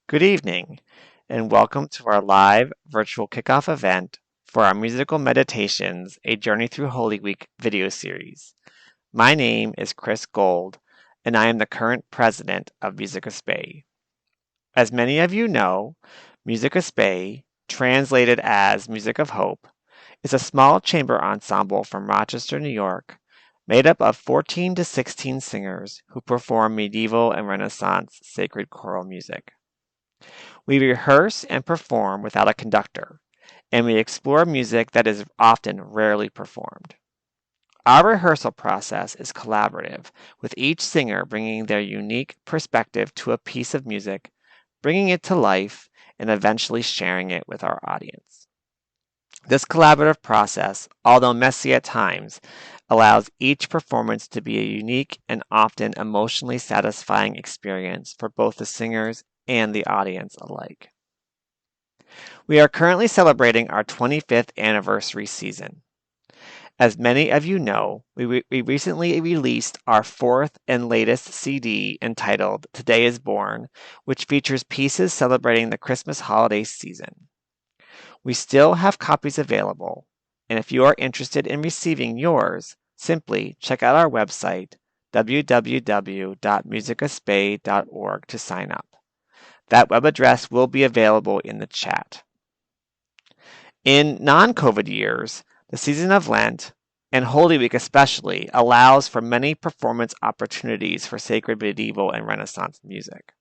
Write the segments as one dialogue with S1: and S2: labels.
S1: Good evening, and welcome to our live virtual kickoff event for our Musical Meditations, A Journey Through Holy Week video series. My name is Chris Gold, and I am the current president of Musica Spei. As many of you know, Musica Spei, translated as Music of Hope, is a small chamber ensemble from Rochester, New York, made up of 14 to 16 singers who perform medieval and Renaissance sacred choral music. We rehearse and perform without a conductor, and we explore music that is often rarely performed. Our rehearsal process is collaborative, with each singer bringing their unique perspective to a piece of music, bringing it to life, and eventually sharing it with our audience. This collaborative process, although messy at times, allows each performance to be a unique and often emotionally satisfying experience for both the singers and the audience alike. We are currently celebrating our 25th anniversary season. As many of you know, we recently released our fourth and latest CD entitled Today is Born, which features pieces celebrating the Christmas holiday season. We still have copies available, and if you are interested in receiving yours, simply check out our website, www.musicaspei.org, to sign up. That web address will be available in the chat. In non-COVID years, the season of Lent, and Holy Week especially, allows for many performance opportunities for sacred medieval and Renaissance music.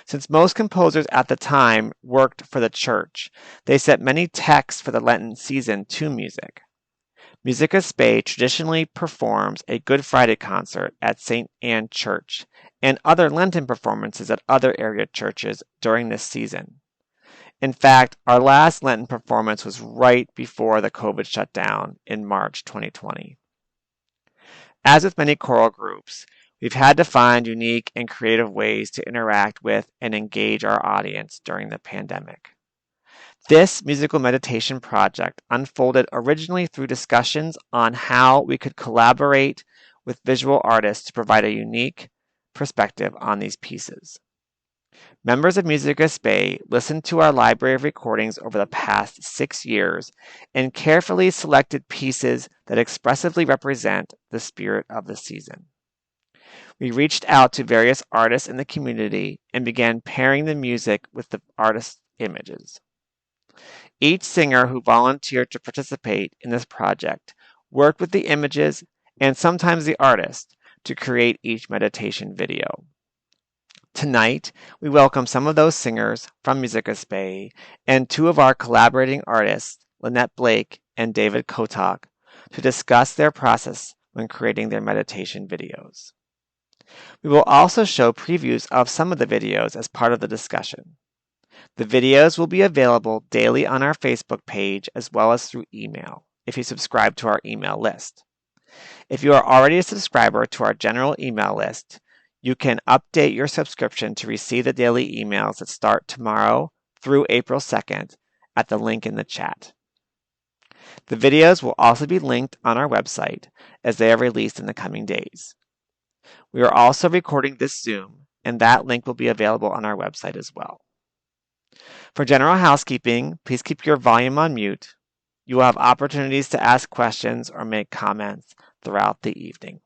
S1: Since most composers at the time worked for the church, they set many texts for the Lenten season to music. Musica Spei traditionally performs a Good Friday concert at St. Anne Church and other Lenten performances at other area churches during this season. In fact, our last Lenten performance was right before the COVID shutdown in March 2020. As with many choral groups, we've had to find unique and creative ways to interact with and engage our audience during the pandemic. This musical meditation project unfolded originally through discussions on how we could collaborate with visual artists to provide a unique perspective on these pieces. Members of Musica Spei listened to our library of recordings over the past 6 years and carefully selected pieces that expressively represent the spirit of the season. We reached out to various artists in the community and began pairing the music with the artist's images. Each singer who volunteered to participate in this project worked with the images and sometimes the artist to create each meditation video. Tonight, we welcome some of those singers from Musica Spei and two of our collaborating artists, Lynette Blake and David Kotak, to discuss their process when creating their meditation videos. We will also show previews of some of the videos as part of the discussion. The videos will be available daily on our Facebook page as well as through email, if you subscribe to our email list. If you are already a subscriber to our general email list, you can update your subscription to receive the daily emails that start tomorrow through April 2nd at the link in the chat. The videos will also be linked on our website as they are released in the coming days. We are also recording this Zoom, and that link will be available on our website as well. For general housekeeping, please keep your volume on mute. You will have opportunities to ask questions or make comments throughout the evening.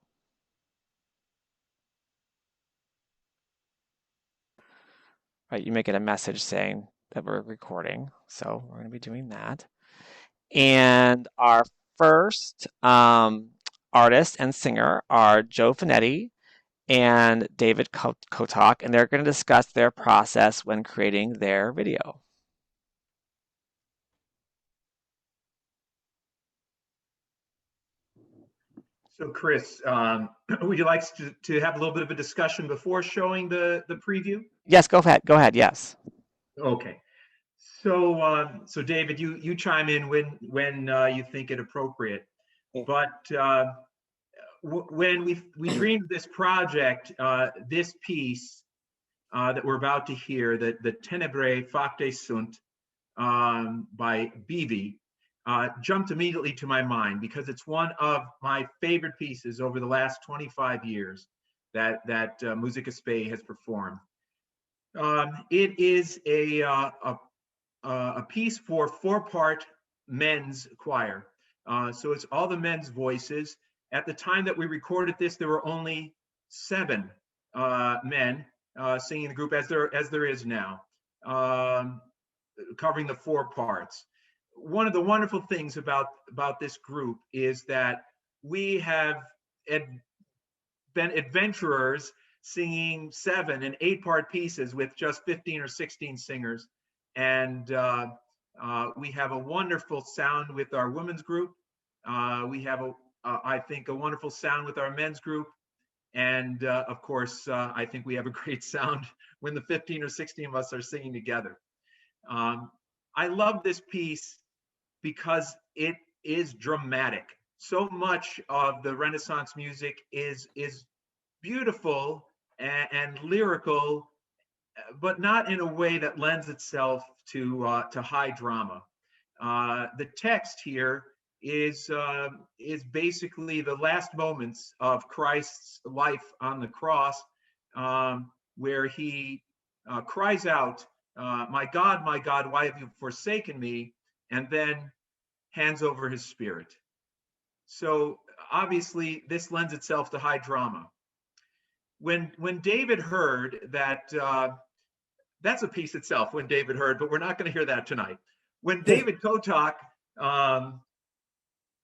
S1: Right, you may get a message saying that we're recording, so we're going to be doing that. And our first artist and singer are Joe Finetti and David Kotak, and they're going to discuss their process when creating their video.
S2: So Chris, would you like to have a little bit of a discussion before showing the preview?
S1: Yes, go ahead, yes.
S2: Okay. So David, you chime in when you think it appropriate. But when we dreamed this project, this piece that we're about to hear, the Tenebrae Facte Sunt by Beebe, jumped immediately to my mind because it's one of my favorite pieces over the last 25 years that Musica Spei has performed. It is a piece for four-part men's choir. So it's all the men's voices. At the time that we recorded this, there were only 7 men singing the group, as there is now, covering the 4 parts. One of the wonderful things about this group is that we have been adventurers singing 7 and 8-part pieces with just 15 or 16 singers. And we have a wonderful sound with our women's group. We have, I think, a wonderful sound with our men's group. And of course, I think we have a great sound when the 15 or 16 of us are singing together. I love this piece because it is dramatic. So much of the Renaissance music is beautiful and lyrical, but not in a way that lends itself to high drama. The text here is basically the last moments of Christ's life on the cross, where he cries out, my God, why have you forsaken me?" And then hands over his spirit. So obviously, this lends itself to high drama. When David heard that, that's a piece itself, when David heard, but we're not going to hear that tonight. When David Kotok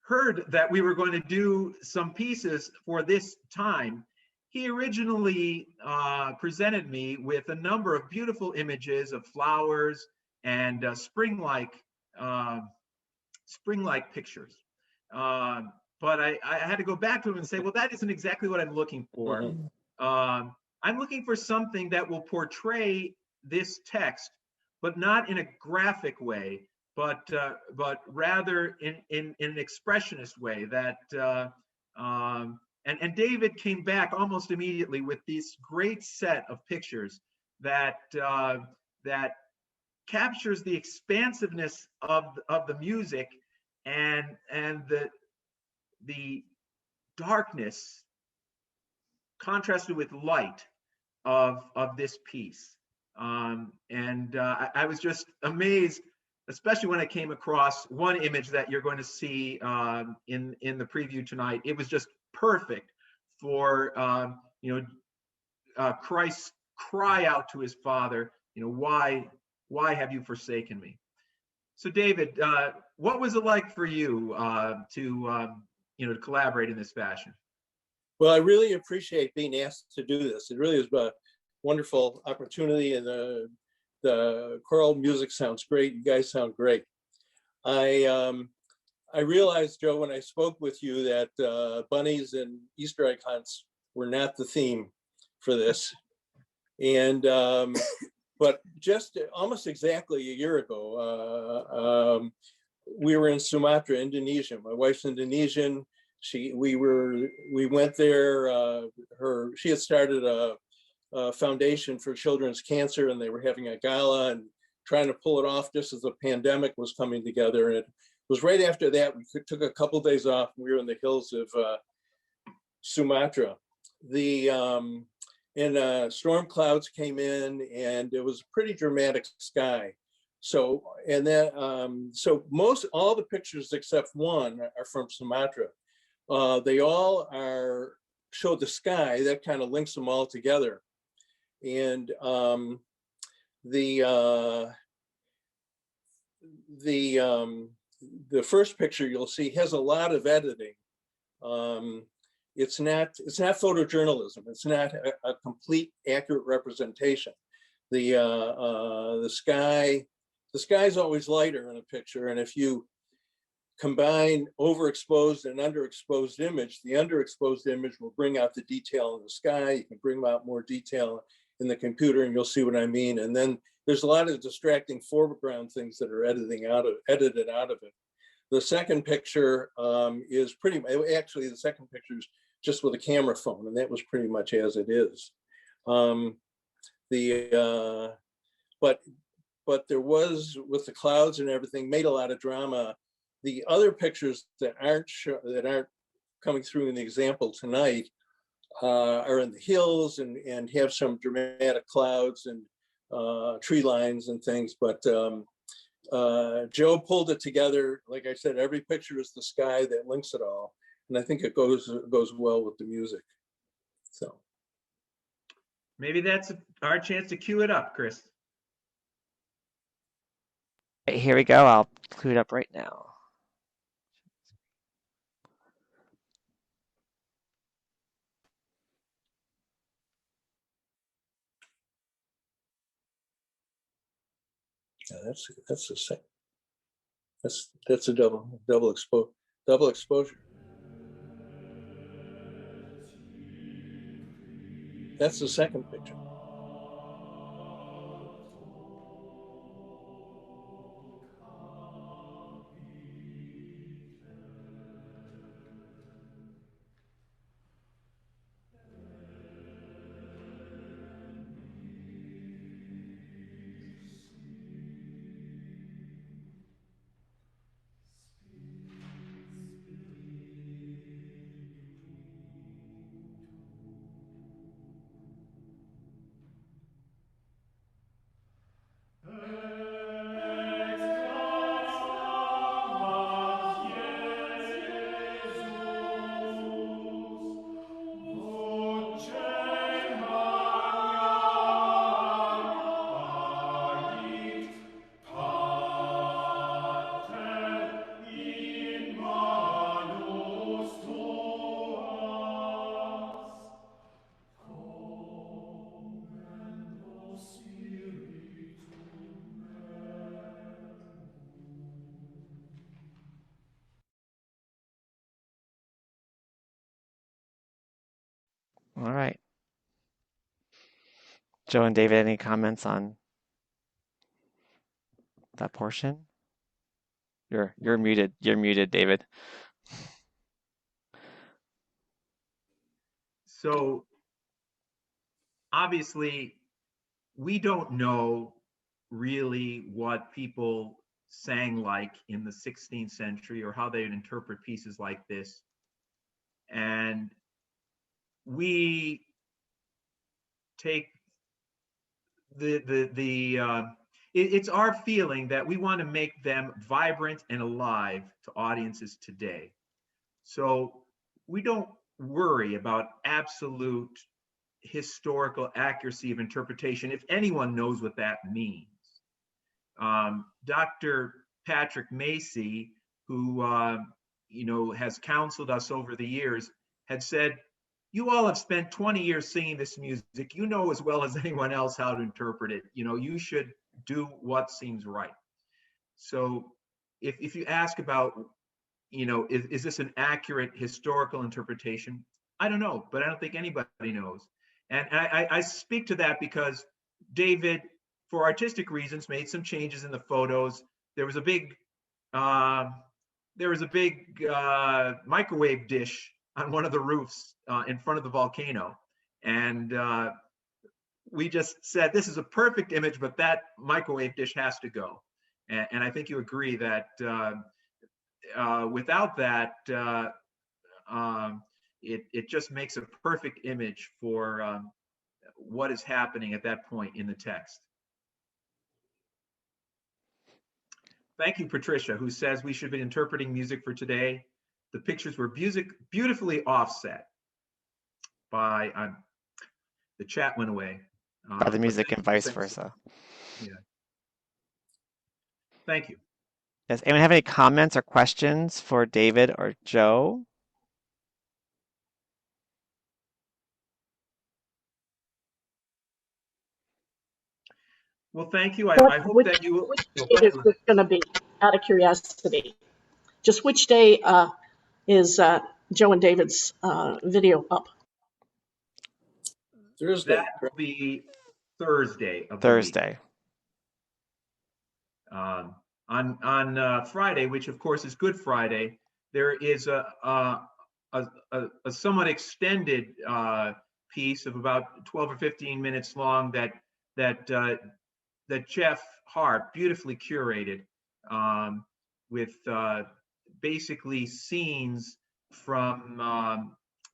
S2: heard that we were going to do some pieces for this time, he originally presented me with a number of beautiful images of flowers and spring-like pictures. But I had to go back to him and say, well, that isn't exactly what I'm looking for. I'm looking for something that will portray this text, but not in a graphic way, but rather in an expressionist way. And David came back almost immediately with this great set of pictures that captures the expansiveness of the music and the darkness contrasted with light of this piece. I was just amazed, especially when I came across one image that you're going to see in the preview tonight. It was just perfect for Christ's cry out to his Father, why have you forsaken me? So David, what was it like for you to collaborate in this fashion?
S3: Well, I really appreciate being asked to do this. It really is a wonderful opportunity, and the choral music sounds great. You guys sound great. I realized, Joe, when I spoke with you that bunnies and Easter egg hunts were not the theme for this. And but just almost exactly a year ago, we were in Sumatra, Indonesia. My wife's Indonesian. We went there. She had started a foundation for children's cancer, and they were having a gala and trying to pull it off just as the pandemic was coming together. And it was right after that we took a couple of days off. We were in the hills of Sumatra. Storm clouds came in, and it was a pretty dramatic sky. So all the pictures except one are from Sumatra. They all show the sky. That kind of links them all together. And the first picture you'll see has a lot of editing. It's not photojournalism. It's not a complete accurate representation. The sky's always lighter in a picture, and if you combine overexposed and underexposed image, the underexposed image will bring out the detail in the sky. You can bring out more detail in the computer, and you'll see what I mean. And then there's a lot of distracting foreground things that are edited out of it. The second picture is actually the second picture is just with a camera phone, and that was pretty much as it is. But there was, with the clouds and everything, made a lot of drama. The other pictures that aren't coming through in the example tonight are in the hills and have some dramatic clouds. And tree lines and things. But Joe pulled it together. Like I said, every picture is the sky that links it all, and I think it goes well with the music. So
S2: maybe that's our chance to cue it up, Chris.
S1: Here we go. I'll cue it up right now.
S3: yeah, that's a second. That's a double exposure. That's the second picture.
S1: All right. Joe and David, any comments on that portion? You're muted. You're muted, David.
S2: So obviously, we don't know really what people sang like in the 16th century or how they'd interpret pieces like this. And we take it's our feeling that we want to make them vibrant and alive to audiences today. So we don't worry about absolute historical accuracy of interpretation if anyone knows what that means. Dr. Patrick Macy, who has counseled us over the years, had said, "You all have spent 20 years singing this music. You know as well as anyone else how to interpret it. You should do what seems right." So if you ask about, is this an accurate historical interpretation? I don't know, but I don't think anybody knows. And I speak to that because David, for artistic reasons, made some changes in the photos. There was a big microwave dish on one of the roofs in front of the volcano, and we just said this is a perfect image, but that microwave dish has to go. And I think you agree that without that, it just makes a perfect image for what is happening at that point in the text. Thank you, Patricia, who says we should be interpreting music for today. The pictures were beautifully offset by, the chat went away.
S1: By the music and vice versa.
S2: Yeah. Thank you.
S1: Does anyone have any comments or questions for David or Joe?
S2: Well, thank you. I hope that you will.
S4: Which date is this going to be, out of curiosity? Just which day is Joe and David's video up?
S3: Thursday.
S2: That will be Thursday of
S1: Thursday.
S2: the week. On Friday, which of course is Good Friday, there is a somewhat extended piece of about 12 or 15 minutes long that Jeff Hart beautifully curated, with basically scenes from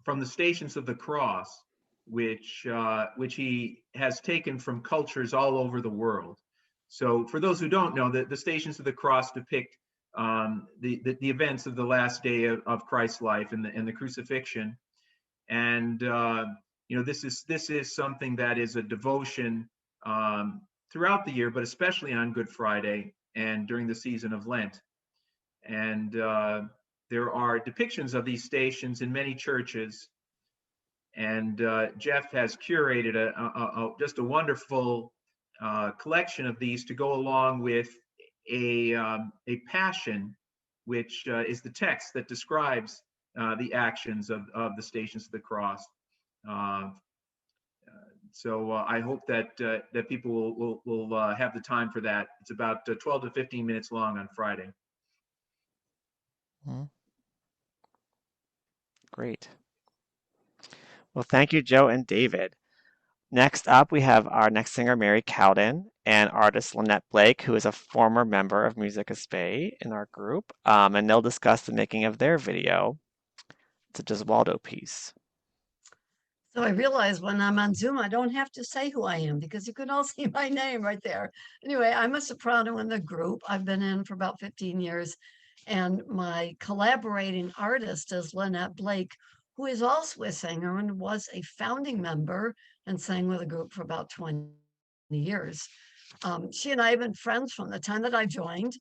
S2: the Stations of the Cross, which he has taken from cultures all over the world. So for those who don't know, the Stations of the Cross depict the events of the last day of Christ's life and the crucifixion. And this is something that is a devotion throughout the year, but especially on Good Friday and during the season of Lent. And there are depictions of these stations in many churches. And Jeff has curated just a wonderful collection of these to go along with a passion, which is the text that describes the actions of the Stations of the Cross. So I hope that people will have the time for that. It's about 12 to 15 minutes long on Friday.
S1: Great. Well, thank you, Joe and David. Next up, we have our next singer, Mary Cowden, and artist Lynette Blake, who is a former member of Musica Spei in our group, and they'll discuss the making of their video. It's a Gesualdo piece.
S5: So I realize when I'm on Zoom, I don't have to say who I am because you can all see my name right there. Anyway, I'm a soprano in the group. I've been in for about 15 years. And my collaborating artist is Lynette Blake, who is also a singer and was a founding member and sang with the group for about 20 years. She and I have been friends from the time that I joined.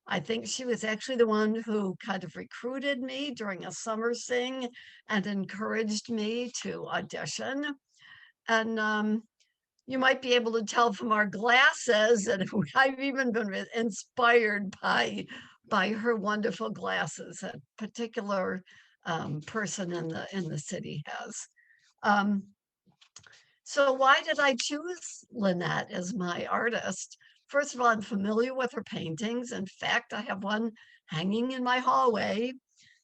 S5: I think she was actually the one who kind of recruited me during a summer sing and encouraged me to audition. And you might be able to tell from our glasses that I've even been inspired by her wonderful glasses. A particular person in the city has. So why did I choose Lynette as my artist? First of all, I'm familiar with her paintings. In fact, I have one hanging in my hallway,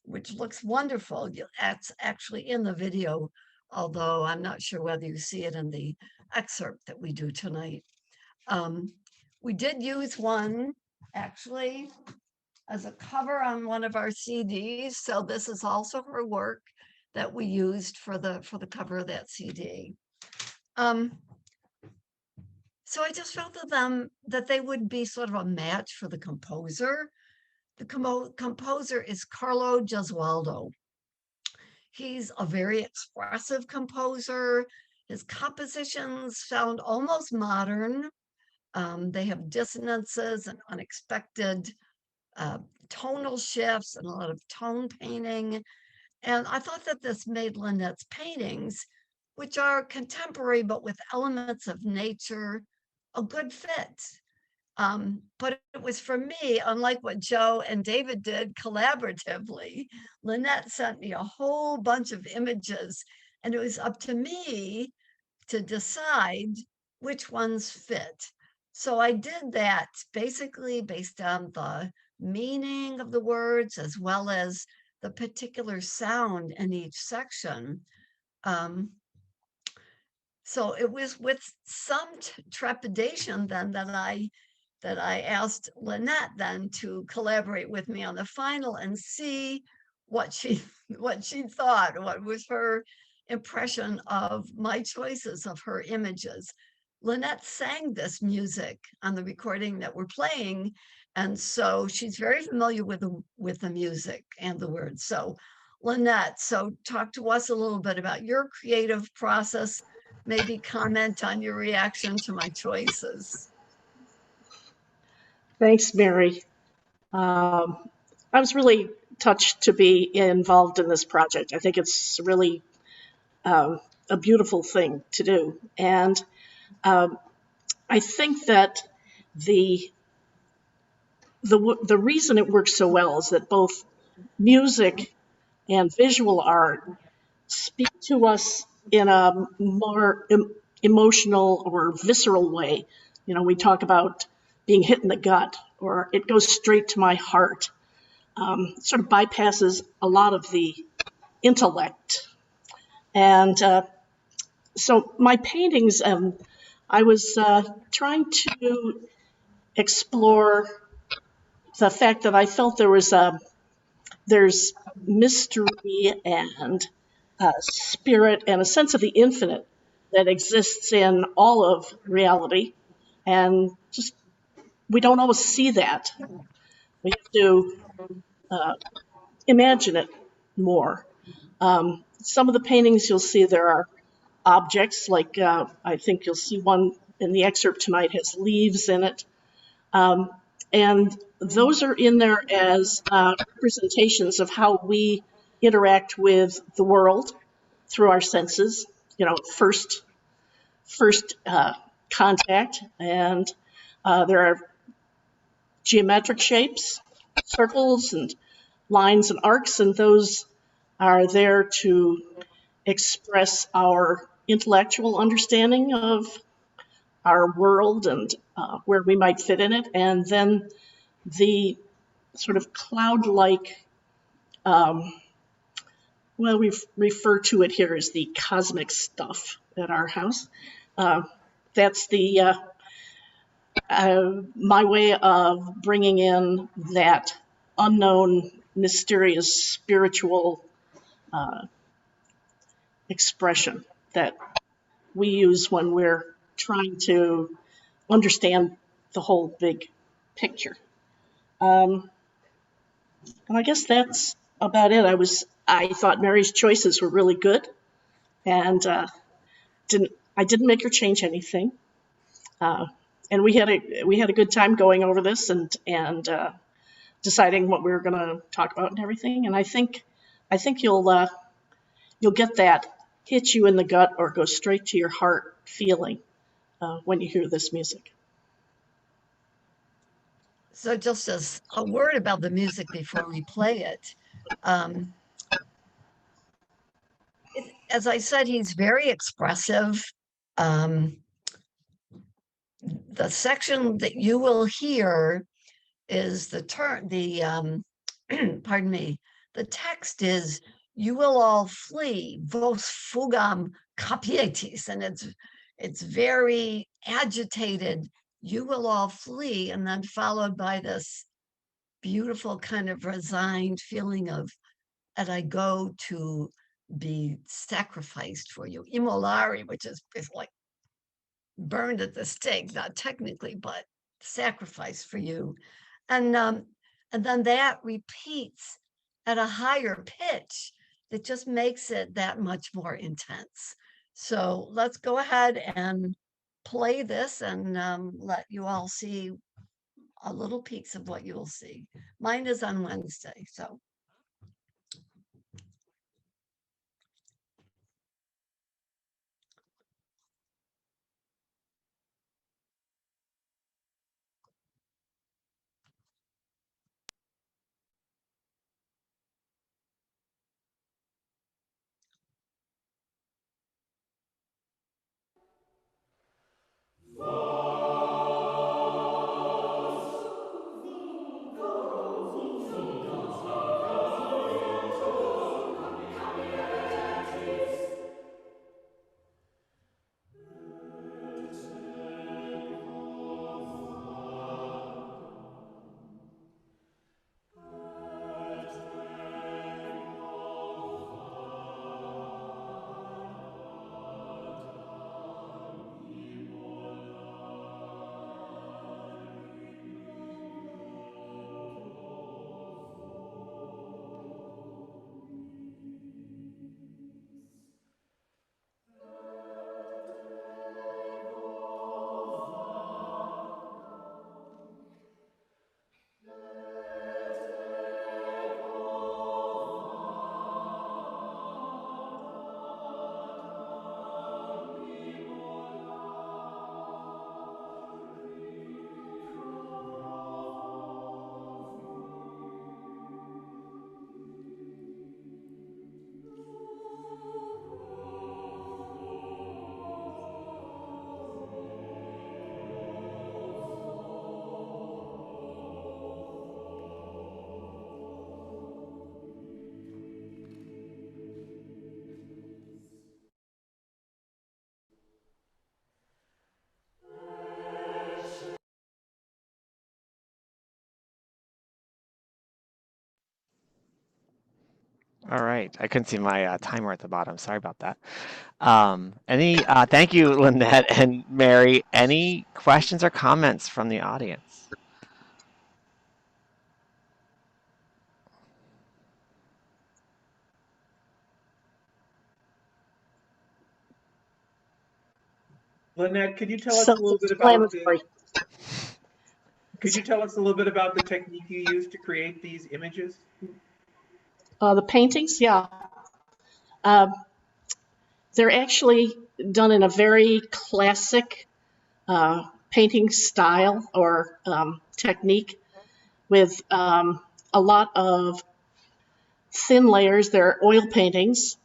S5: which looks wonderful. That's actually in the video, although I'm not sure whether you see it in the excerpt that we do tonight. We did use one, actually, as a cover on one of our CDs. So this is also her work that we used for the cover of that CD. So I just felt that they would be sort of a match for the composer. The composer is Carlo Gesualdo. He's a very expressive composer. His compositions sound almost modern. They have dissonances and unexpected tonal shifts and a lot of tone painting. And I thought that this made Lynette's paintings, which are contemporary but with elements of nature, a good fit. But it was for me, unlike what Joe and David did collaboratively, Lynette sent me a whole bunch of images, and it was up to me to decide which ones fit. So I did that basically based on the meaning of the words as well as the particular sound in each section. So it was with some trepidation then that I asked Lynette then to collaborate with me on the final and see what she thought, what was her impression of my choices of her images. Lynette sang this music on the recording that we're playing, and so she's very familiar with the music and the words. So Lynette, so talk to us a little bit about your creative process, maybe comment on your reaction to my choices.
S4: Thanks, Mary. I was really touched to be involved in this project. I think it's really a beautiful thing to do. And I think that the reason it works so well is that both music and visual art speak to us in a more emotional or visceral way. You know, we talk about being hit in the gut, or it goes straight to my heart. Sort of bypasses a lot of the intellect. And so my paintings, I was trying to explore the fact that I felt there's mystery and spirit and a sense of the infinite that exists in all of reality. And just, we don't always see that. We have to imagine it more. Some of the paintings you'll see, there are objects, like I think you'll see one in the excerpt tonight has leaves in it. And those are in there as representations of how we interact with the world through our senses. You know, first contact, and there are geometric shapes, circles and lines and arcs, and those are there to express our intellectual understanding of our world and where we might fit in it. And then the sort of cloud-like, well, we refer to it here as the cosmic stuff at our house. That's the my way of bringing in that unknown, mysterious, spiritual expression that we use when we're trying to understand the whole big picture. And I guess that's about it. I thought Mary's choices were really good, and I didn't make her change anything. And we had a good time going over this and deciding what we were going to talk about and everything. And I think you'll get that hit you in the gut or go straight to your heart feeling when you hear this music.
S5: So just as a word about the music before we play it. As I said, he's very expressive. The section that you will hear is pardon me, the text is, "You will all flee, vos fugam capietis," and it's very agitated. You will all flee, and then followed by this beautiful kind of resigned feeling of, and I go to be sacrificed for you. Immolari, which is like burned at the stake, not technically, but sacrificed for you. And then that repeats at a higher pitch that just makes it that much more intense. So let's go ahead and play this and let you all see a little piece of what you will see. Mine is on Wednesday, so.
S1: All right. I couldn't see my timer at the bottom. Sorry about that. Thank you, Lynette and Mary. Any questions or comments from the audience?
S2: Lynette, could you tell us a little bit about the technique you use to create these images?
S4: The paintings, yeah. They're actually done in a very classic painting style or technique with a lot of thin layers. They're oil paintings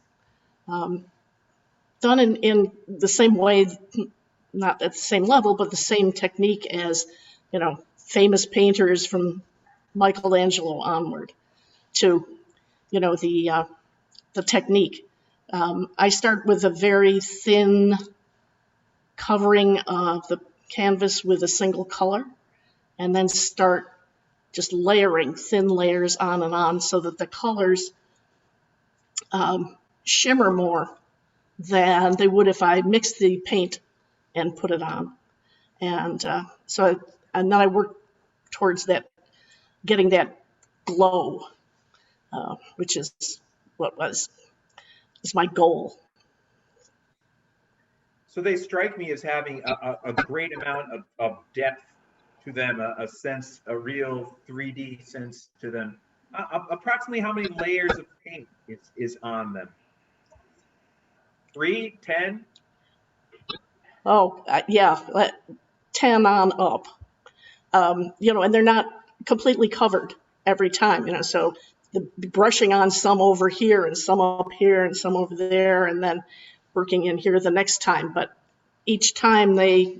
S4: done in the same way, not at the same level, but the same technique as, famous painters from Michelangelo onward to, the technique. I start with a very thin covering of the canvas with a single color, and then start just layering thin layers on and on so that the colors shimmer more than they would if I mixed the paint and put it on. And and then I work towards that, getting that glow, which is is my goal.
S2: So they strike me as having a great amount of depth to them, a sense, a real 3D sense to them. Approximately how many layers of paint is on them? 3, 10?
S4: Oh, yeah, 10 on up. And they're not completely covered every time, so the brushing on some over here and some up here and some over there, and then working in here the next time. But each time they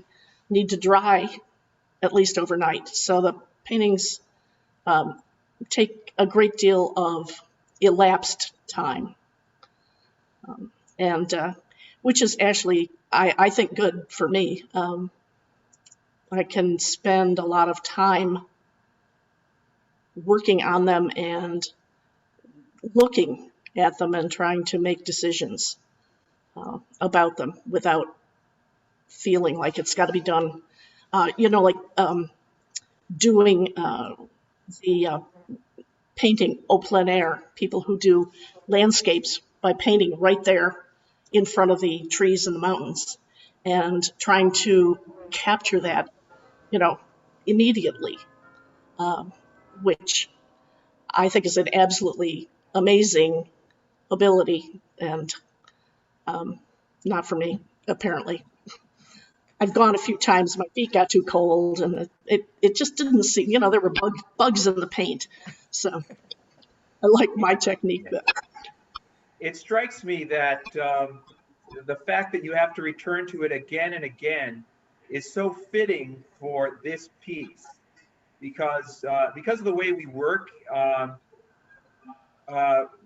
S4: need to dry at least overnight. So the paintings take a great deal of elapsed time, and which is actually, I think, good for me. I can spend a lot of time working on them and looking at them and trying to make decisions about them without feeling like it's got to be done. Like doing the painting au plein air, people who do landscapes by painting right there in front of the trees and the mountains and trying to capture that, immediately, which I think is an absolutely amazing ability and not for me, apparently. I've gone a few times, my feet got too cold, and it just didn't seem, there were bugs in the paint. So I like my technique better.
S2: It strikes me that the fact that you have to return to it again and again is so fitting for this piece because of the way we work.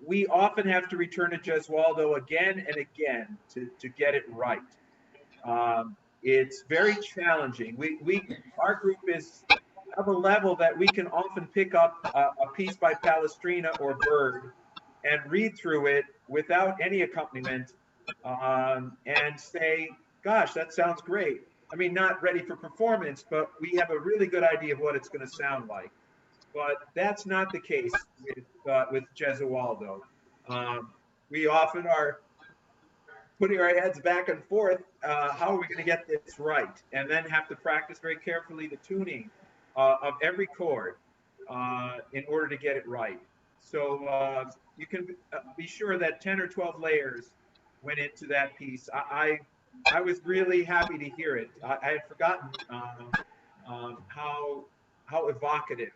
S2: We often have to return to Gesualdo again and again to get it right. It's very challenging. Our group is of a level that we can often pick up a piece by Palestrina or Bird and read through it without any accompaniment and say, gosh, that sounds great. I mean, not ready for performance, but we have a really good idea of what it's going to sound like. But that's not the case with Gesualdo. We often are putting our heads back and forth. How are we going to get this right? And then have to practice very carefully the tuning of every chord in order to get it right. So you can be sure that 10 or 12 layers went into that piece. I was really happy to hear it. I had forgotten how evocative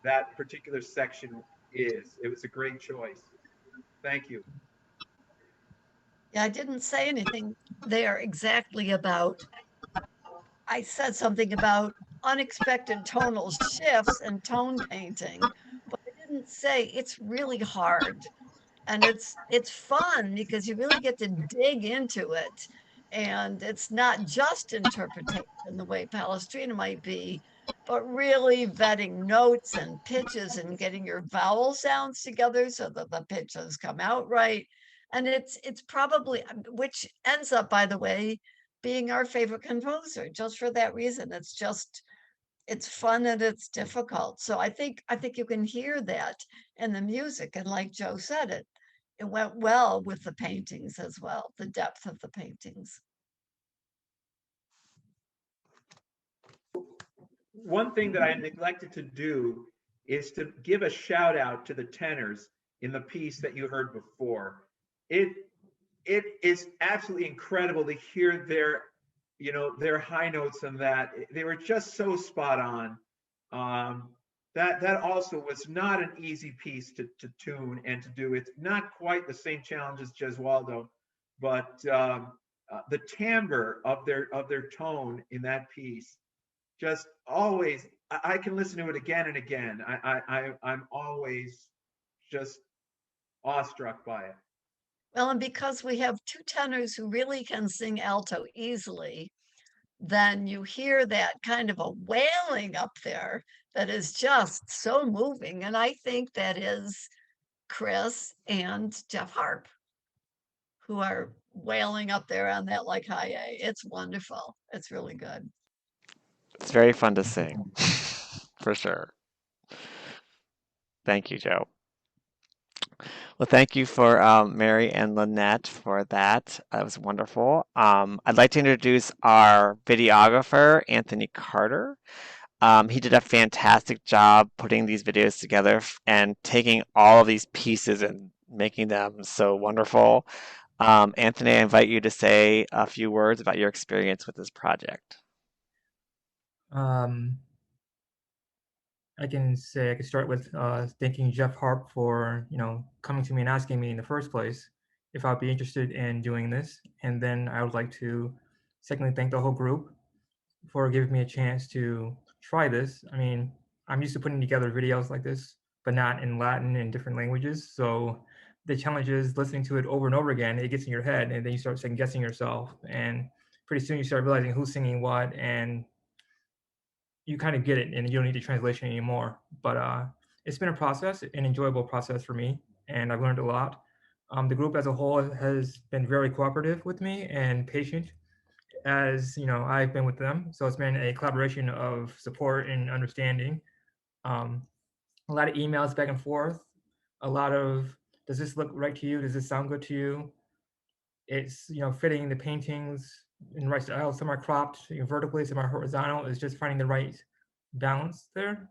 S2: that particular section is. It was a great choice. Thank you.
S5: Yeah, I didn't say anything there exactly about, I said something about unexpected tonal shifts and tone painting, but I didn't say it's really hard. And it's fun because you really get to dig into it. And it's not just interpretation the way Palestrina might be. but really vetting notes and pitches and getting your vowel sounds together so that the pitches come out right. And it's probably, which ends up, by the way, being our favorite composer, just for that reason. It's fun and it's difficult. So I think you can hear that in the music. And like Joe said, it went well with the paintings as well, the depth of the paintings.
S2: One thing that I neglected to do is to give a shout out to the tenors in the piece that you heard before. It it is absolutely incredible to hear their high notes and that they were just so spot on. That also was not an easy piece to tune and to do. It's not quite the same challenge as Gesualdo, but the timbre of their tone in that piece just always, I can listen to it again and again. I'm always just awestruck by it.
S5: Well, and because we have two tenors who really can sing alto easily, then you hear that kind of a wailing up there that is just so moving. And I think that is Chris and Jeff Harp who are wailing up there on that like high A. It's wonderful. It's really good.
S1: It's very fun to sing, for sure. Thank you, Joe. Well, thank you for Mary and Lynette for that. That was wonderful. I'd like to introduce our videographer, Anthony Carter. He did a fantastic job putting these videos together and taking all of these pieces and making them so wonderful. Anthony, I invite you to say a few words about your experience with this project.
S6: Um, I can start with thanking Jeff Harp for coming to me and asking me in the first place if I'd be interested in doing this, and then I would like to secondly thank the whole group for giving me a chance to try this. I mean, I'm used to putting together videos like this, but not in Latin and different languages. So the challenge is listening to it over and over again. It gets in your head, and then you start second guessing yourself, and pretty soon you start realizing who's singing what, and you kind of get it, and you don't need the translation anymore. But it's been a process, an enjoyable process for me, and I've learned a lot. The group as a whole has been very cooperative with me and patient, as I've been with them. So it's been a collaboration of support and understanding. Um, a lot of emails back and forth. A lot of, does this look right to you? Does this sound good to you? It's fitting the paintings in the right style. Some are cropped vertically, some are horizontal. It's just finding the right balance there.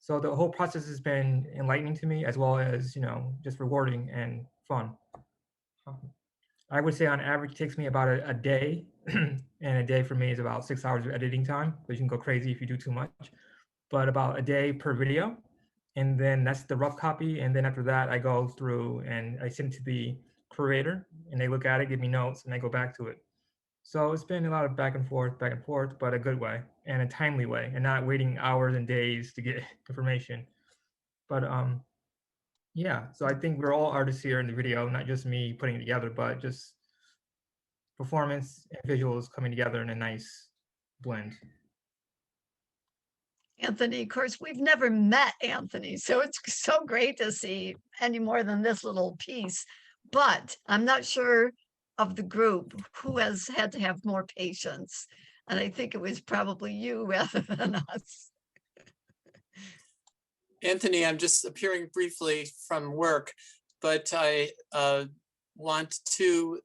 S6: So the whole process has been enlightening to me, as well as just rewarding and fun. I would say on average it takes me about a day, and a day for me is about 6 hours of editing time, but you can go crazy if you do too much. But about a day per video, and then that's the rough copy. And then after that, I go through and I send it to the curator, and they look at it, give me notes, and I go back to it. So it's been a lot of back and forth, but a good way and a timely way, and not waiting hours and days to get information. But yeah, so I think we're all artists here in the video, not just me putting it together, but just performance and visuals coming together in a nice blend.
S5: Anthony, of course, we've never met Anthony, so it's so great to see any more than this little piece. But I'm not sure of the group who has had to have more patience. And I think it was probably you rather than us.
S7: Anthony, I'm just appearing briefly from work, but I want to,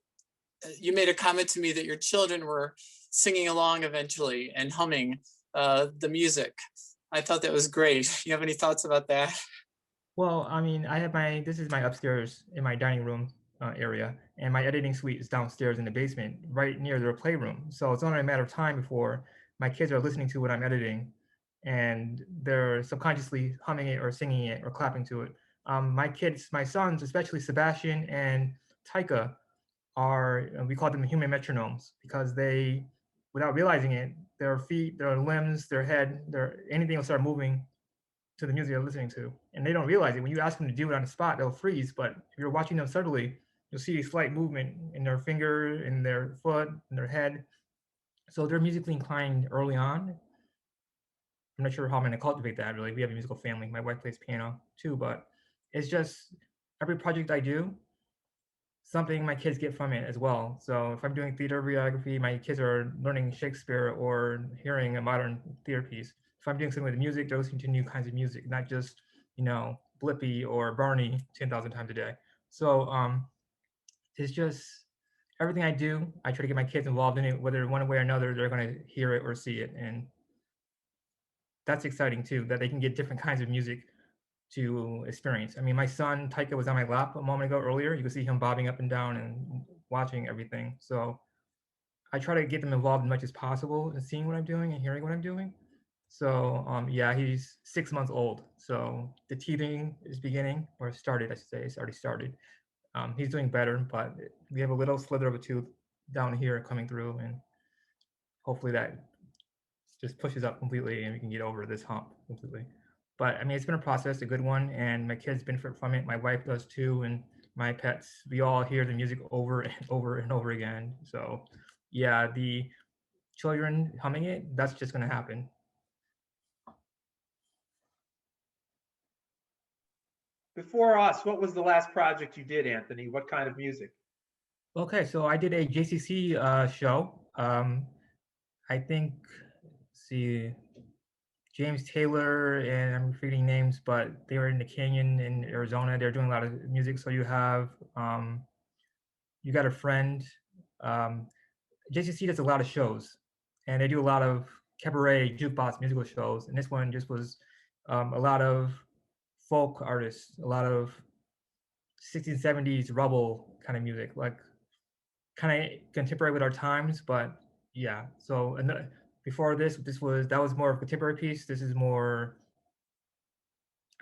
S7: you made a comment to me that your children were singing along eventually and humming the music. I thought that was great. You have any thoughts about that?
S6: Well, I mean, this is my upstairs in my dining room area, and my editing suite is downstairs in the basement, right near their playroom. So it's only a matter of time before my kids are listening to what I'm editing, and they're subconsciously humming it or singing it or clapping to it. My sons, especially Sebastian and Taika, we call them human metronomes, because they, without realizing it, their feet, their limbs, their head, anything will start moving to the music they're listening to, and they don't realize it. When you ask them to do it on the spot, they'll freeze. But if you're watching them subtly, you'll see a slight movement in their finger, in their foot, in their head. So they're musically inclined early on. I'm not sure how I'm going to cultivate that really. We have a musical family. My wife plays piano too, but it's just every project I do, something my kids get from it as well. So if I'm doing theater choreography, my kids are learning Shakespeare or hearing a modern theater piece. If I'm doing something with music, they're listening to new kinds of music, not just, Blippi or Barney 10,000 times a day. So it's just everything I do, I try to get my kids involved in it, whether one way or another, they're going to hear it or see it. And that's exciting too, that they can get different kinds of music to experience. I mean, my son Taika was on my lap a moment ago earlier. You could see him bobbing up and down and watching everything. So I try to get them involved as much as possible and seeing what I'm doing and hearing what I'm doing. So yeah, he's 6 months old. So the teething is beginning, or started, I should say. It's already started. He's doing better, but we have a little slither of a tooth down here coming through, and hopefully that just pushes up completely and we can get over this hump completely. But I mean, it's been a process, a good one, and my kids benefit from it. My wife does too, and my pets. We all hear the music over and over and over again. So yeah, the children humming it, that's just going to happen.
S2: Before us, what was the last project you did, Anthony? What kind of music?
S6: Okay, so I did a JCC show. I think, see, James Taylor, and I'm forgetting names, but they were in the canyon in Arizona. They're doing a lot of music. So you have You Got a Friend. JCC does a lot of shows, and they do a lot of cabaret jukebox musical shows. And this one just was a lot of folk artists, a lot of 60s, 70s rubble kind of music, like kind of contemporary with our times. But yeah, so before this, that was more of a contemporary piece. This is more,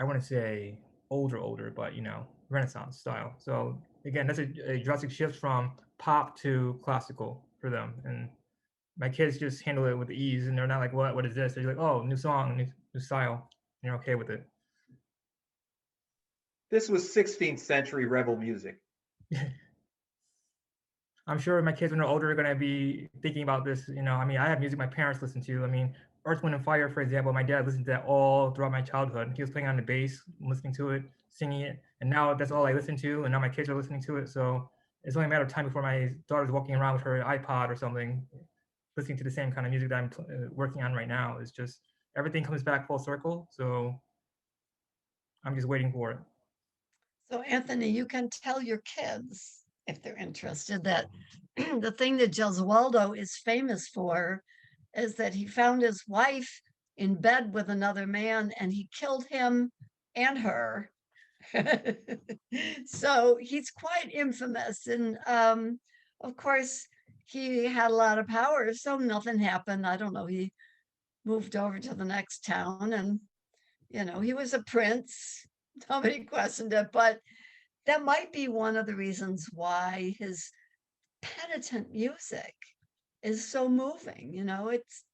S6: I want to say older, but Renaissance style. So again, that's a drastic shift from pop to classical for them. And my kids just handle it with ease, and they're not like, what is this? They're like, oh, new song, new style. And you're okay with it.
S2: This was 16th century rebel music.
S6: I'm sure my kids when they're older are going to be thinking about this. I mean, I have music my parents listen to. I mean, Earth, Wind, and Fire, for example, my dad listened to that all throughout my childhood. He was playing on the bass, listening to it, singing it, and now that's all I listen to. And now my kids are listening to it. So it's only a matter of time before my daughter's walking around with her iPod or something, listening to the same kind of music that I'm working on right now. It's just everything comes back full circle. So I'm just waiting for it.
S5: So Anthony, you can tell your kids, if they're interested, that the thing that Gesualdo is famous for is that he found his wife in bed with another man and he killed him and her. So he's quite infamous. And of course, he had a lot of power, so nothing happened. I don't know. He moved over to the next town and, he was a prince. Nobody questioned it, but that might be one of the reasons why his penitent music is so moving. It's,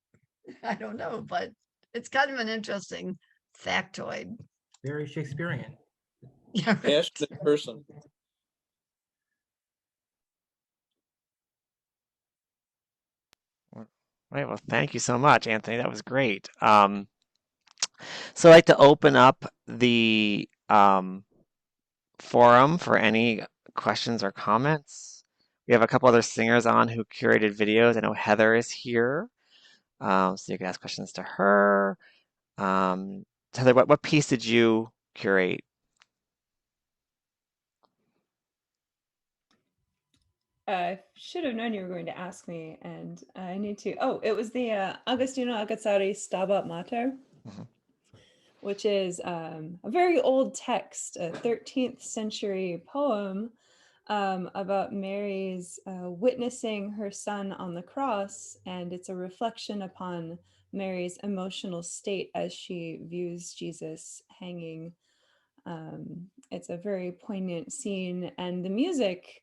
S5: I don't know, but it's kind of an interesting factoid.
S6: Very Shakespearean.
S5: Yeah.
S3: Passionate person.
S1: Right. Well, thank you so much, Anthony. That was great. So I'd like to open up the forum for any questions or comments. We have a couple other singers on who curated videos. I know Heather is here, so you can ask questions to her. Heather, what piece did you curate?
S8: I should have known you were going to ask me, and I need to. Oh, it was the Agostino Agazzari Stabat Mater, which is a very old text, a 13th century poem about Mary's witnessing her son on the cross, and it's a reflection upon Mary's emotional state as she views Jesus hanging. It's a very poignant scene, and the music.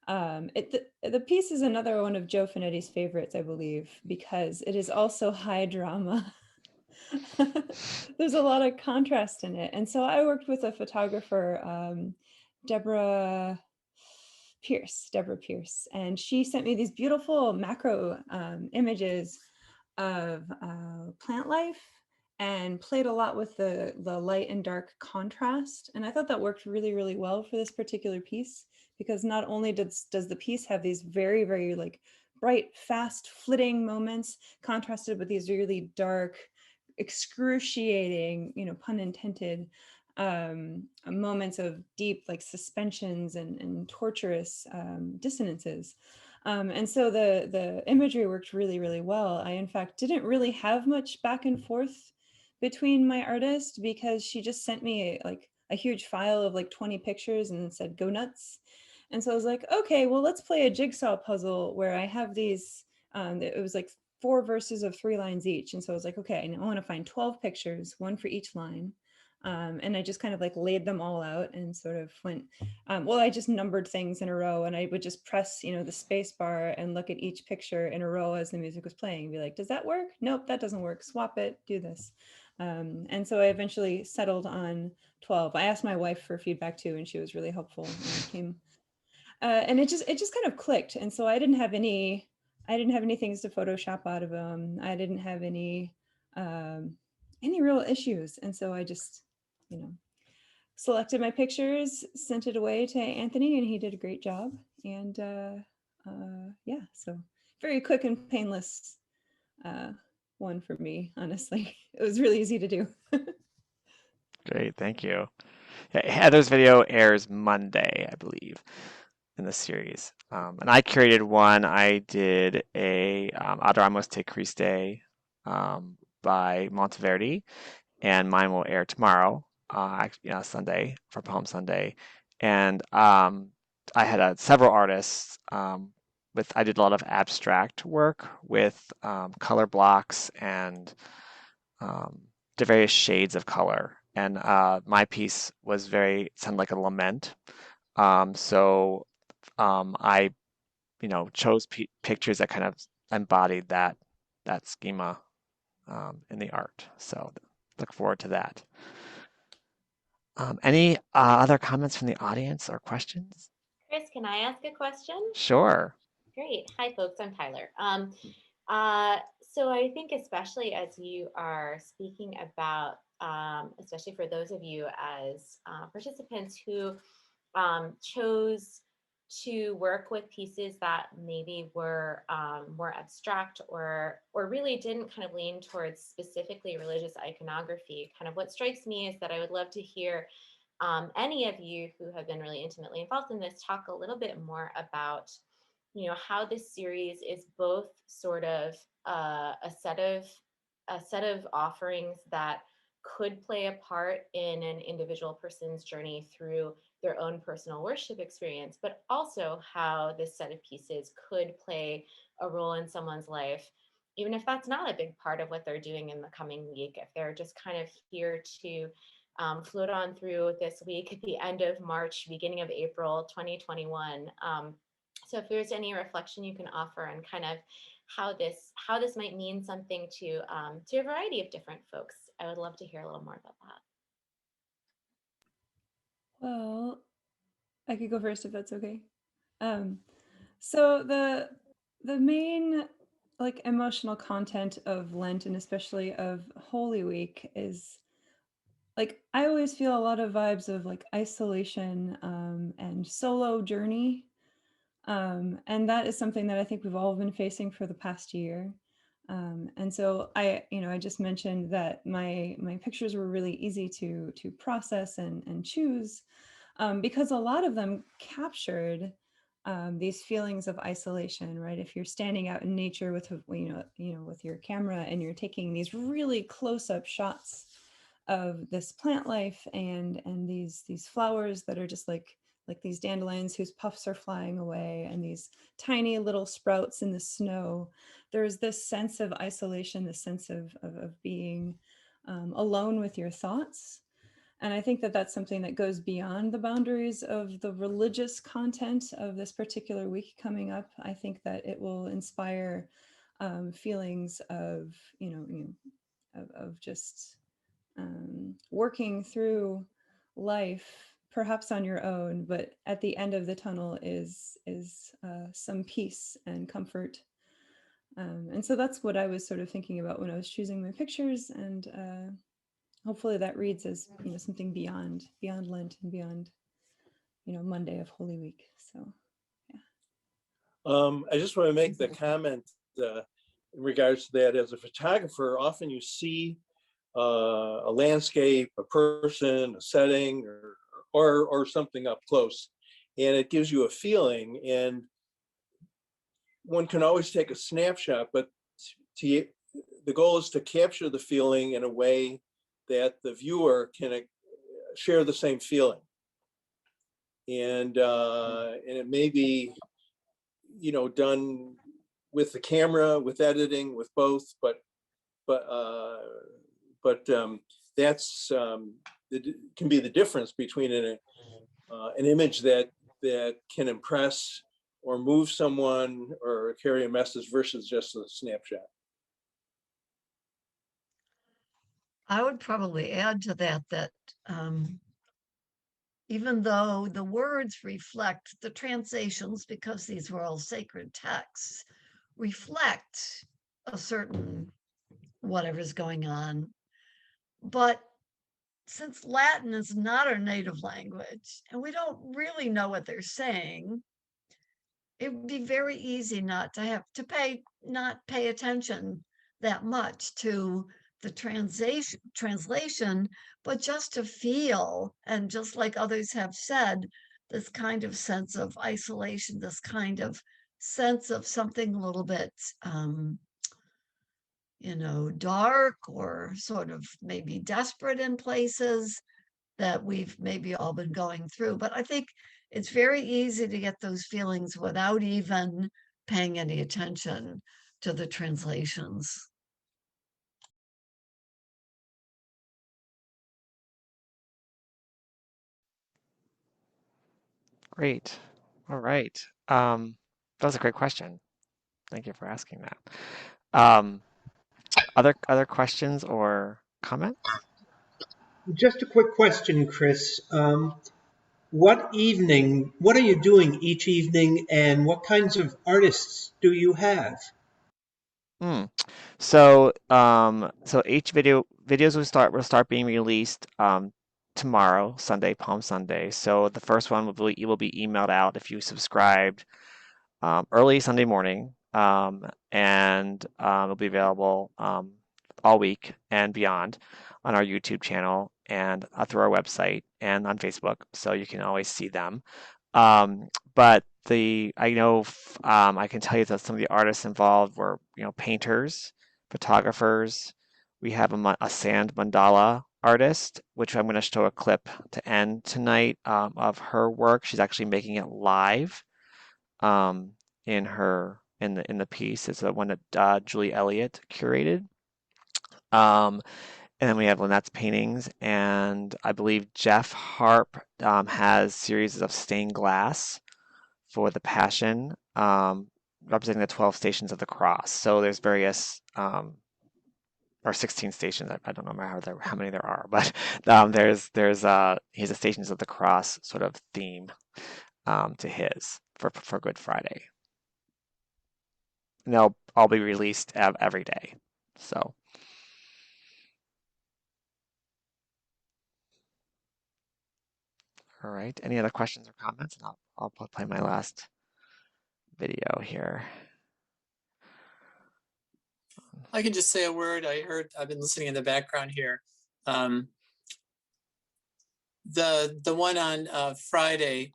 S8: The piece is another one of Joe Finetti's favorites, I believe, because it is also high drama. There's a lot of contrast in it. And so I worked with a photographer, Deborah Pierce, and she sent me these beautiful macro images of plant life and played a lot with the light and dark contrast. And I thought that worked really, really well for this particular piece, because not only does the piece have these very, very like bright, fast, flitting moments contrasted with these really dark, excruciating, pun intended, moments of deep like suspensions and torturous dissonances. And so the imagery worked really, really well. I, in fact, didn't really have much back and forth between my artist, because she just sent me a huge file of like 20 pictures and said, go nuts. And so I was like, okay, well, let's play a jigsaw puzzle where I have these, it was like 4 verses of 3 lines each. And so I was like, okay, now I want to find 12 pictures, 1 for each line. And I just kind of like laid them all out and sort of went, well, I just numbered things in a row, and I would just press, the space bar and look at each picture in a row as the music was playing and be like, does that work? Nope, that doesn't work. Swap it, do this. And so I eventually settled on 12. I asked my wife for feedback too, and she was really helpful. And it came, and it just kind of clicked. And so I didn't have any things to Photoshop out of them. I didn't have any real issues. And so I just, selected my pictures, sent it away to Anthony, and he did a great job. And yeah, so very quick and painless one for me, honestly. It was really easy to do.
S1: Great, thank you. Heather's video airs Monday, I believe, in the series. And I curated one. I did a Adoramus Te Christe by Monteverdi, and mine will air tomorrow, Sunday, for Palm Sunday. And I had several artists. I did a lot of abstract work with color blocks and the various shades of color. And my piece sounded like a lament. So I, chose pictures that kind of embodied that schema in the art. So look forward to that. Any other comments from the audience or questions?
S9: Chris, can I ask a question?
S1: Sure.
S9: Great. Hi, folks. I'm Tyler. So I think especially as you are speaking about, especially for those of you as participants who chose to work with pieces that maybe were more abstract or really didn't kind of lean towards specifically religious iconography, kind of what strikes me is that I would love to hear any of you who have been really intimately involved in this talk a little bit more about how this series is both sort of a set of offerings that could play a part in an individual person's journey through their own personal worship experience, but also how this set of pieces could play a role in someone's life, even if that's not a big part of what they're doing in the coming week, if they're just kind of here to float on through this week at the end of March, beginning of April 2021. So if there's any reflection you can offer on kind of how this might mean something to a variety of different folks, I would love to hear a little more about that.
S8: Well, I could go first if that's okay. So the main like emotional content of Lent, and especially of Holy Week, is like I always feel a lot of vibes of like isolation and solo journey. And that is something that I think we've all been facing for the past year. And so I just mentioned that my pictures were really easy to process and choose because a lot of them captured these feelings of isolation, right? If you're standing out in nature with with your camera and you're taking these really close-up shots of this plant life and these flowers that are just like these dandelions whose puffs are flying away and these tiny little sprouts in the snow, there's this sense of isolation, this sense of being alone with your thoughts. And I think that that's something that goes beyond the boundaries of the religious content of this particular week coming up. I think that it will inspire feelings of, of just working through life, perhaps on your own, but at the end of the tunnel is some peace and comfort. And so that's what I was sort of thinking about when I was choosing my pictures, and hopefully that reads as, you know, something beyond Lent and beyond, you know, Monday of Holy Week. So yeah.
S3: I just want to make the comment in regards to that. As a photographer, often you see a landscape, a person, a setting, or something up close, and it gives you a feeling. And one can always take a snapshot, but the goal is to capture the feeling in a way that the viewer can share the same feeling. And it may be, you know, done with the camera, with editing, with both, but that's can be the difference between an image that can impress or move someone or carry a message versus just a snapshot.
S5: I would probably add to that that even though the words reflect the translations, because these were all sacred texts, reflect a certain whatever's going on. But since Latin is not our native language and we don't really know what they're saying, it would be very easy not to have to not pay attention that much to the translation, but just to feel, and just like others have said, this kind of sense of isolation, this kind of sense of something a little bit you know, dark or sort of maybe desperate in places that we've maybe all been going through. But I think it's very easy to get those feelings without even paying any attention to the translations.
S1: Great. All right. That was a great question. Thank you for asking that. Other questions or comments?
S10: Just a quick question, Chris. What are you doing each evening, and what kinds of artists do you have?
S1: So each videos will start being released tomorrow, Sunday, Palm Sunday. So the first one will be emailed out if you subscribed early Sunday morning, and it'll be available all week and beyond on our YouTube channel and through our website and on Facebook, so you can always see them. But I know I can tell you that some of the artists involved were, you know, painters, photographers. We have a sand mandala artist, which I'm going to show a clip to end tonight of her work. She's actually making it live in the piece. It's the one that Julie Elliott curated. And then we have Lynette's paintings, and I believe Jeff Harp has series of stained glass for the Passion, representing the 12 stations of the cross. So there's various, or 16 stations. I don't remember how many there are, but he has a Stations of the Cross sort of theme to his for Good Friday. And they'll all be released every day. So. All right. Any other questions or comments? And I'll play my last video here.
S7: I can just say a word. I've been listening in the background here. The one on Friday,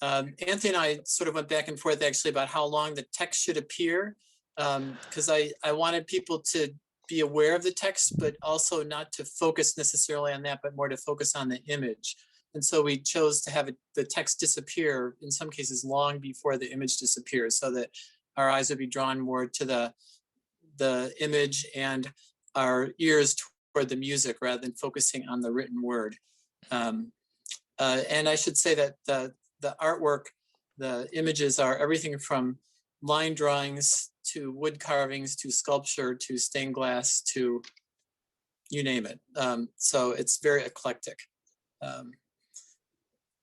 S7: Anthony and I sort of went back and forth actually about how long the text should appear, because I wanted people to be aware of the text, but also not to focus necessarily on that, but more to focus on the image. And so we chose to have the text disappear, in some cases long before the image disappears, so that our eyes would be drawn more to the image and our ears toward the music rather than focusing on the written word. And I should say that the artwork, the images are everything from line drawings to wood carvings to sculpture to stained glass to you name it. So it's very eclectic.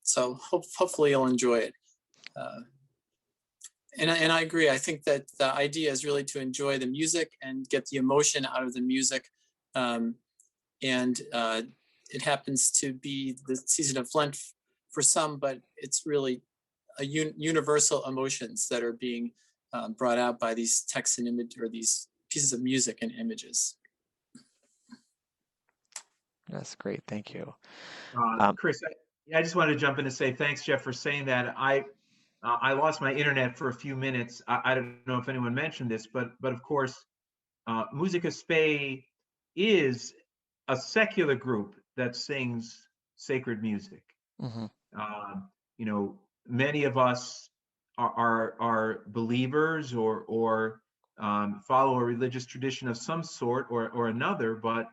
S7: So hopefully you'll enjoy it. And I agree. I think that the idea is really to enjoy the music and get the emotion out of the music. And it happens to be the season of Lent for some, but it's really a universal emotions that are being brought out by these texts and image, or these pieces of music and images.
S1: That's great. Thank you.
S2: Chris, I just wanted to jump in and say thanks, Jeff, for saying that. I lost my internet for a few minutes. I don't know if anyone mentioned this, but of course, Musica Spei is a secular group that sings sacred music.
S1: Mm-hmm.
S2: You know, many of us are believers or follow a religious tradition of some sort or another, but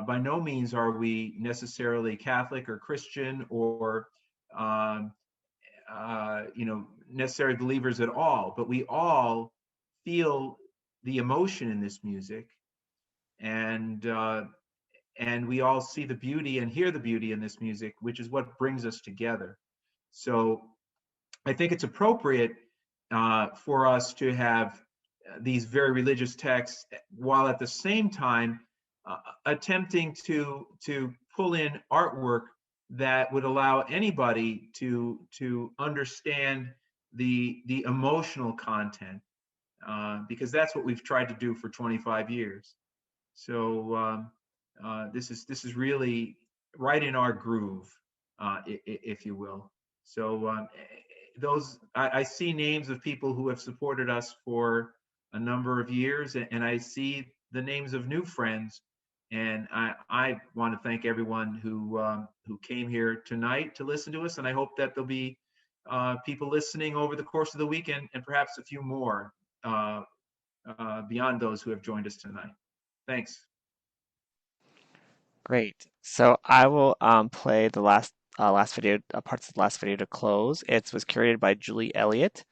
S2: by no means are we necessarily Catholic or Christian or you know, necessary believers at all. But we all feel the emotion in this music, and we all see the beauty and hear the beauty in this music, which is what brings us together. So I think it's appropriate for us to have these very religious texts, while at the same time attempting to pull in artwork that would allow anybody to understand the emotional content, because that's what we've tried to do for 25 years. So this is really right in our groove, if you will. So those I see names of people who have supported us for a number of years, and I see the names of new friends. And I want to thank everyone who came here tonight to listen to us, and I hope that there'll be people listening over the course of the weekend, and perhaps a few more beyond those who have joined us tonight. Thanks.
S1: Great. So I will play the last video, parts of the last video to close. It was curated by Julie Elliott,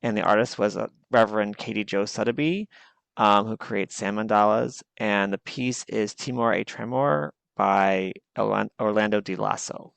S1: and the artist was Reverend Katie Jo Sotheby, who creates sand mandalas. And the piece is Timor a Tremor by Orlando Di Lasso.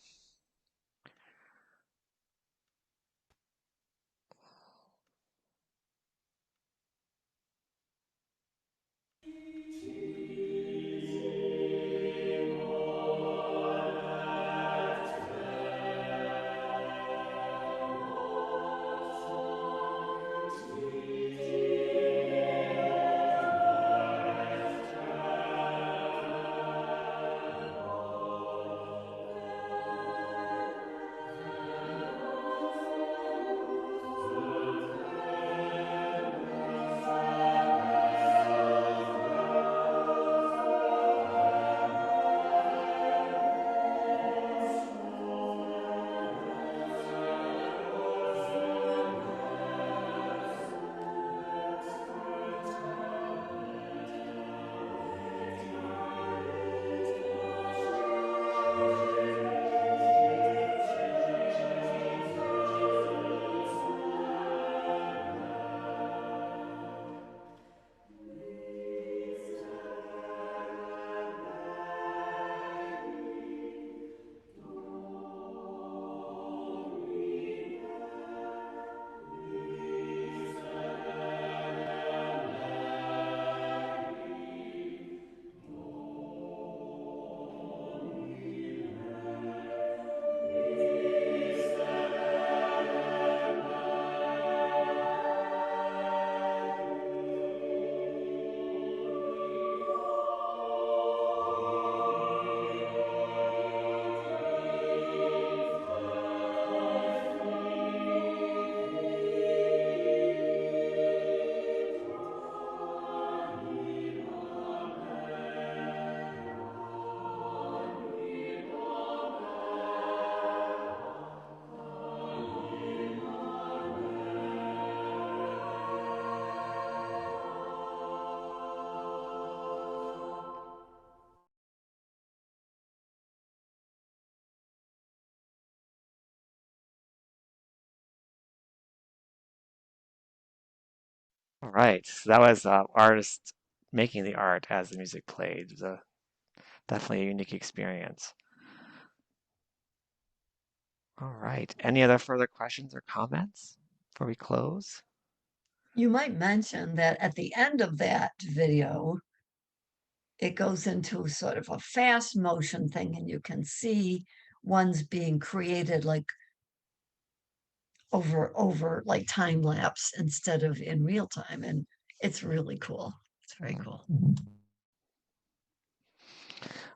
S1: All right, so that was artist making the art as the music played. It was definitely a unique experience. All right, any other further questions or comments before we close?
S5: You might mention that at the end of that video, it goes into sort of a fast motion thing, and you can see ones being created like over like time lapse instead of in real time, and it's really cool. It's very cool.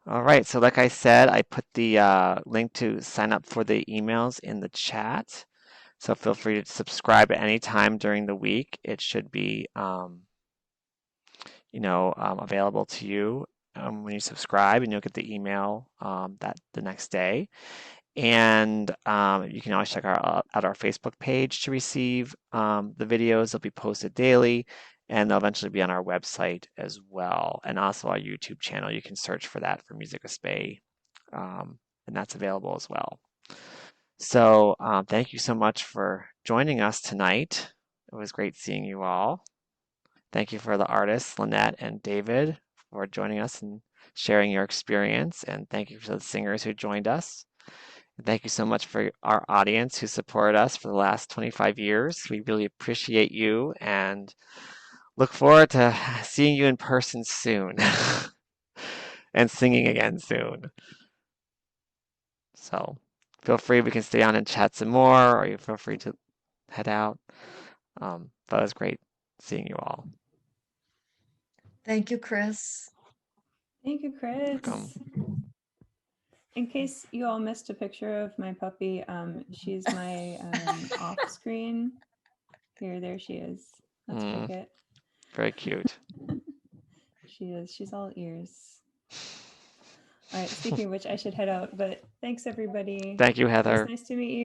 S1: All right, so like I said, I put the link to sign up for the emails in the chat. So feel free to subscribe at any time during the week. It should be, available to you when you subscribe, and you'll get the email that the next day. And you can always check out our Facebook page to receive the videos. They'll be posted daily, and they'll eventually be on our website as well, and also our YouTube channel. You can search for that for Musica Spei, and that's available as well. So thank you so much for joining us tonight. It was great seeing you all. Thank you for the artists, Lynette and David, for joining us and sharing your experience. And thank you for the singers who joined us. And thank you so much for our audience who supported us for the last 25 years. We really appreciate you and look forward to seeing you in person soon and singing again soon. So feel free, we can stay on and chat some more, or you feel free to head out. But it was great seeing you all.
S5: Thank you, Chris.
S8: Thank you, Chris.
S1: Welcome.
S8: In case you all missed a picture of my puppy, she's my off screen. There she is. That's Cricket.
S1: Very cute.
S8: She is. She's all ears. All right, speaking of which, I should head out, but thanks everybody.
S1: Thank you, Heather.
S8: It was nice to meet you.